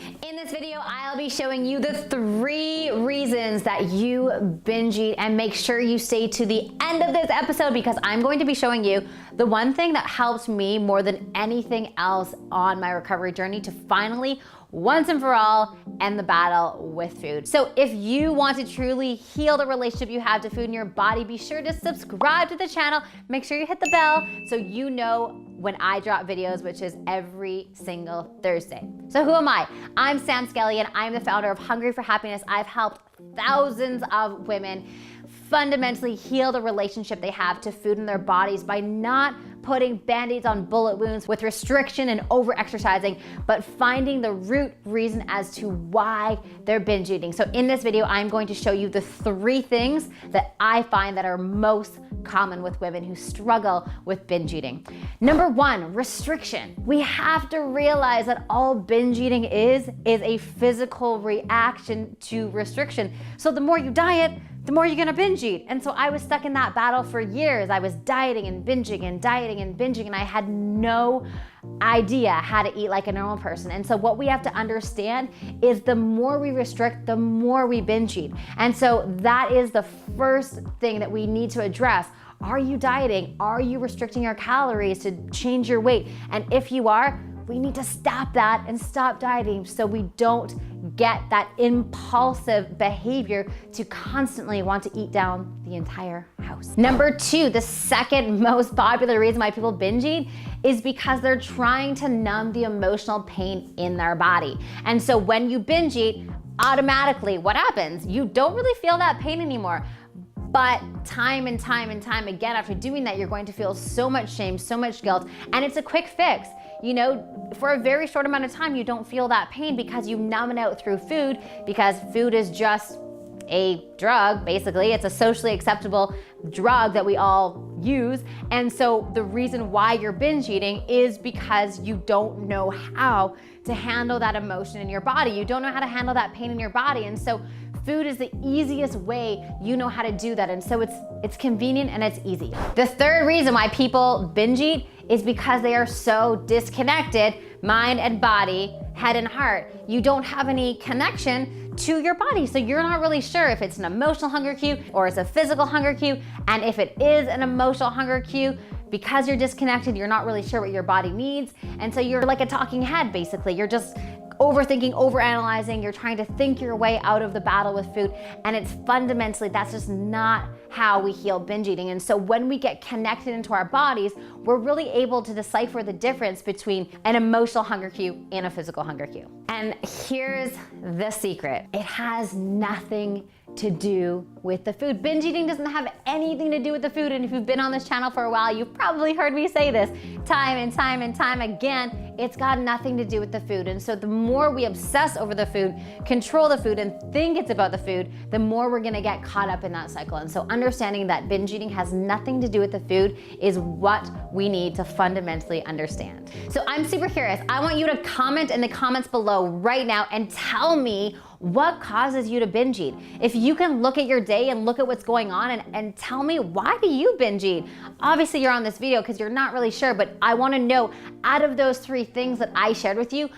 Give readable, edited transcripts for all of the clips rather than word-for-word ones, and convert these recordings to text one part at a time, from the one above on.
In this video, I'll be showing you the 3 reasons that you binge eat, and make sure you stay to the end of this episode because I'm going to be showing you the one thing that helped me more than anything else on my recovery journey to finally, once and for all, end the battle with food. So if you want to truly heal the relationship you have to food in your body, be sure to subscribe to the channel. Make sure you hit the bell so you know when I drop videos, which is every single Thursday. So who am I? I'm Sam Skelly, and I'm the founder of Hungry for Happiness. I've helped thousands of women fundamentally heal the relationship they have to food in their bodies by not putting band-aids on bullet wounds with restriction and over-exercising, but finding the root reason as to why they're binge eating. So in this video, I'm going to show you the 3 things that I find that are most common with women who struggle with binge eating. Number 1, restriction. We have to realize that all binge eating is a physical reaction to restriction. So the more you diet, the more you're gonna binge eat. And so I was stuck in that battle for years. I was dieting and binging and dieting and binging, and I had no idea how to eat like a normal person. And so what we have to understand is the more we restrict, the more we binge eat. And so that is the first thing that we need to address. Are you dieting? Are you restricting your calories to change your weight? And if you are, we need to stop that and stop dieting so we don't get that impulsive behavior to constantly want to eat down the entire house. Number 2, the second most popular reason why people binge eat is because they're trying to numb the emotional pain in their body. And so when you binge eat, automatically what happens? You don't really feel that pain anymore. But time and time and time again, after doing that, you're going to feel so much shame, so much guilt, and it's a quick fix. You know, for a very short amount of time, you don't feel that pain because you numb it out through food, because food is just a drug, basically. It's a socially acceptable drug that we all use. And so the reason why you're binge eating is because you don't know how to handle that emotion in your body. You don't know how to handle that pain in your body. And so food is the easiest way you know how to do that. And so it's convenient and it's easy. The third reason why people binge eat is because they are so disconnected, mind and body, head and heart. You don't have any connection to your body. So you're not really sure if it's an emotional hunger cue or it's a physical hunger cue. And if it is an emotional hunger cue, because you're disconnected, you're not really sure what your body needs. And so you're like a talking head, basically. You're just overthinking, overanalyzing, you're trying to think your way out of the battle with food. And it's fundamentally, that's just not how we heal binge eating. And so when we get connected into our bodies, we're really able to decipher the difference between an emotional hunger cue and a physical hunger cue. And here's the secret. It has nothing to do with the food. Binge eating doesn't have anything to do with the food. And if you've been on this channel for a while, you've probably heard me say this time and time and time again. It's got nothing to do with the food. And so the more we obsess over the food, control the food, and think it's about the food, the more we're gonna get caught up in that cycle. And so understanding that binge eating has nothing to do with the food is what we need to fundamentally understand. So I'm super curious. I want you to comment in the comments below right now and tell me what causes you to binge eat. If you can look at your day and look at what's going on and tell me, why do you binge eat? Obviously you're on this video because you're not really sure, but I wanna know, out of those 3 things that I shared with you,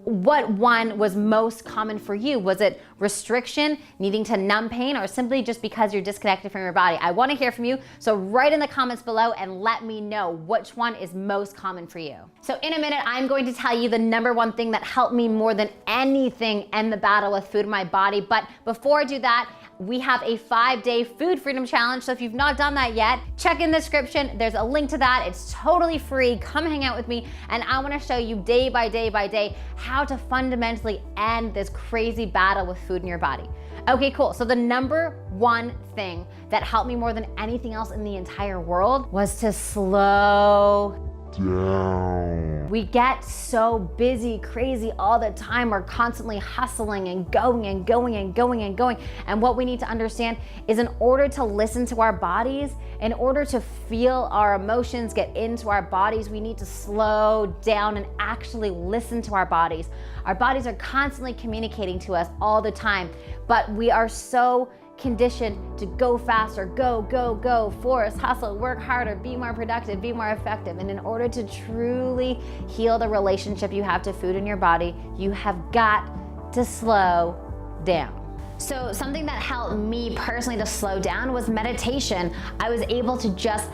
what one was most common for you? Was it restriction, needing to numb pain, or simply just because you're disconnected from your body? I want to hear from you, so write in the comments below and let me know which one is most common for you. So in a minute, I'm going to tell you the number 1 thing that helped me more than anything end the battle with food in my body. But before I do that, we have a 5-day food freedom challenge. So if you've not done that yet, check in the description. There's a link to that. It's totally free. Come hang out with me. And I wanna show you day by day by day how to fundamentally end this crazy battle with food in your body. Okay, cool. So the number 1 thing that helped me more than anything else in the entire world was to slow down. We get so busy, crazy all the time. We're constantly hustling and going and going and going and going. And what we need to understand is, in order to listen to our bodies, in order to feel our emotions get into our bodies, we need to slow down and actually listen to our bodies. Our bodies are constantly communicating to us all the time, but we are so conditioned to go faster, go, force, hustle, work harder, be more productive, be more effective. And in order to truly heal the relationship you have to food in your body, you have got to slow down. So something that helped me personally to slow down was meditation. I was able to just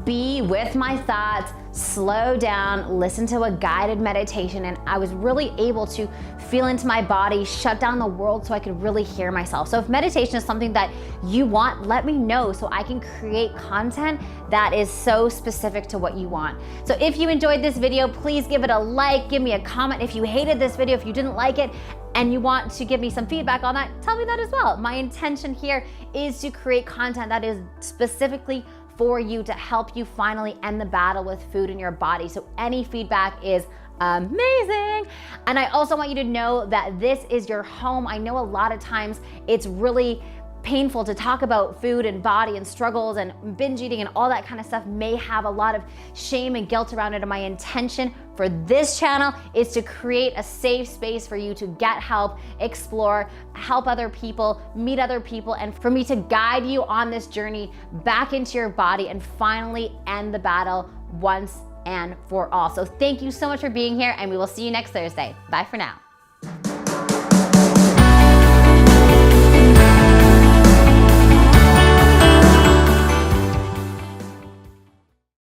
be with my thoughts, slow down, listen to a guided meditation, and I was really able to feel into my body, shut down the world so I could really hear myself. So if meditation is something that you want, let me know so I can create content that is so specific to what you want. So if you enjoyed this video, please give it a like, give me a comment. If you hated this video, if you didn't like it, and you want to give me some feedback on that, tell me that as well. My intention here is to create content that is specifically for you to help you finally end the battle with food in your body. So any feedback is amazing. And I also want you to know that this is your home. I know a lot of times it's really painful to talk about food and body and struggles and binge eating and all that kind of stuff may have a lot of shame and guilt around it. And my intention for this channel is to create a safe space for you to get help, explore, help other people, meet other people, and for me to guide you on this journey back into your body and finally end the battle once and for all. So thank you so much for being here, and we will see you next Thursday. Bye for now.